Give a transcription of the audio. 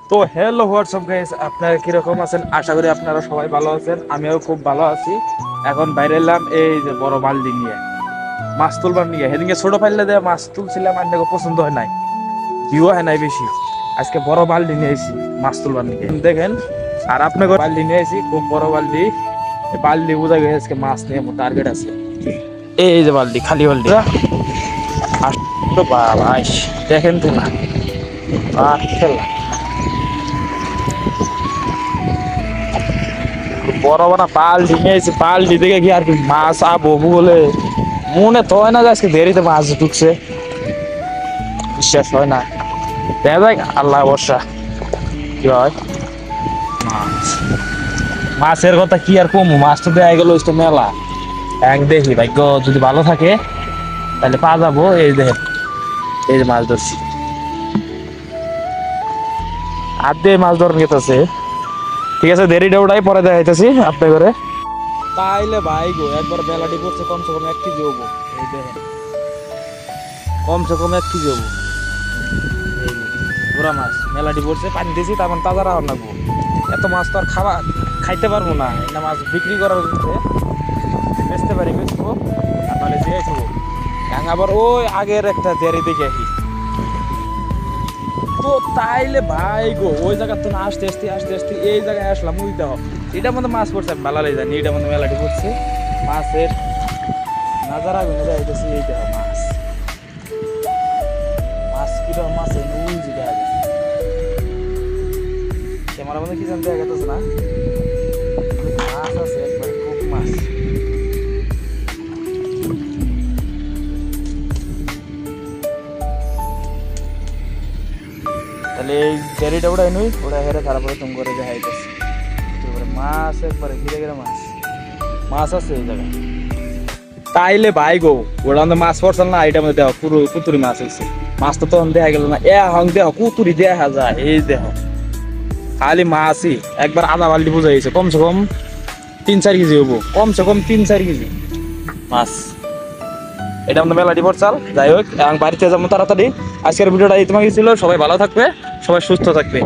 তো hello WhatsApp guys, আপনারা কিরকম আছেন? আশা করি আপনারা সবাই ভালো আছেন। আমিও খুব ভালো আছি। এখন বাইরে এলাম এই যে বড় বালতি নিয়ে মাছ তুলবার নিয়ে। সেদিনকে ছোট ফাইলে দিয়ে মাছ তুলছিলাম, আর নাকি পছন্দ হয় নাই, ভিউ হয় নাই বেশি। আজকে বড় বালতি নিয়ে এসেছি মাছ তুলবার নিয়ে, দেখেন। আর আপনাকে বালতি নিয়ে এসেছি, খুব বড় বালতি। এই বালতি বোঝা গেছে আজকে মাছ নিয়ে আমার টার্গেট আছে। এই যে বালতি, খালি বালতি। আর বাবা দেখেন তো না, আর খেলা বড় বড় পাল্টি নিয়েছে। পাল্টি থেকে কি আর কি মাছ আবো বলে মনে তো হয় না যে আজকে দেরিতে মাছ ঢুকছে, বিশ্বাস হয় না। দেখা যাক, আল্লাহ বর্ষা কি হয়। মাছ মাছের কথা কি আর কমু, মাছ তো দেয়া গেল তো মেলা। এক দেখি ভাগ্য যদি ভালো থাকে তাহলে পা যাবো। এই দেখেন, এই যে মাছ ধরছি, আর দিয়ে মাছ ধরন গেতেছে। ঠিক আছে, দেরিটা ওটাই পরে দেখাইতেছি আপনার ঘরে। তাইলে ভাই গো, একবার বেলাটি পড়ছে, কমসে কম 1 কেজি হবো। এই দেখেন, কমসে কম 1 কেজি হবো। এই গোড়া মাছ মেলাটি পড়ছে, পানি দিয়েছি, তখন তাজা রাখা লাগবো। এত মাছ তো আর খাইতে পারবো না। এটা মাছ বিক্রি করার উদ্দেশ্যে বেচতে পারি, বেচবো। আর নাহলে দিয়ে আসবো। আবার ওই আগের একটা দেরি দেখে আসি। তো তাইলে ভাই গো, ওই জায়গা তো না আসতে আসতে আসতে আসতে এই জায়গায় আসলাম। ওই দেখো, এটার মধ্যে মাছ পড়ছে, আমি ভালো জানি এটার মধ্যে মেলাটি পড়ছে। মাছের নাজারা গুনে যাইতেছি। এই দেখো মাছ, মাছ কিরকম মাছ ওই যে দেখা যায়। ক্যামেরার মধ্যে কি জানতে গেতেছে না, মাছ আছে একবার, খুব মাছ। তাহলে এই গাড়িটা ওটাই নই, ওটা হেরে তারপরে তুমি করে দেখাইতেছি। মাছ একবারে ঘিরে ঘিরে মাছ, মাছ আছে এই জায়গায়। তাইলে ভাই গো, ওটা আমাদের মাছ পড়ছিল না, এটার মধ্যে দেখো পুরো কুতুরি মাছ হয়েছে। মাছ তো তখন দেখা গেল না, এখন দেখো কুতুরি দেখা যায়। এই দেখো খালি মাছই, একবার আধা বাল্টি বোঝা গেছে। কমসে কম 3-4 কেজি হবো, কমসে কম 3-4 কেজি মাছ। এটা আমাদের মেলাটি পড়ছাল। যাই হোক, এখন বাড়িতে যাবো তাড়াতাড়ি। আজকের ভিডিওটা এই তোমাকে ছিল। সবাই ভালো থাকবে, সবাই সুস্থ থাকবে।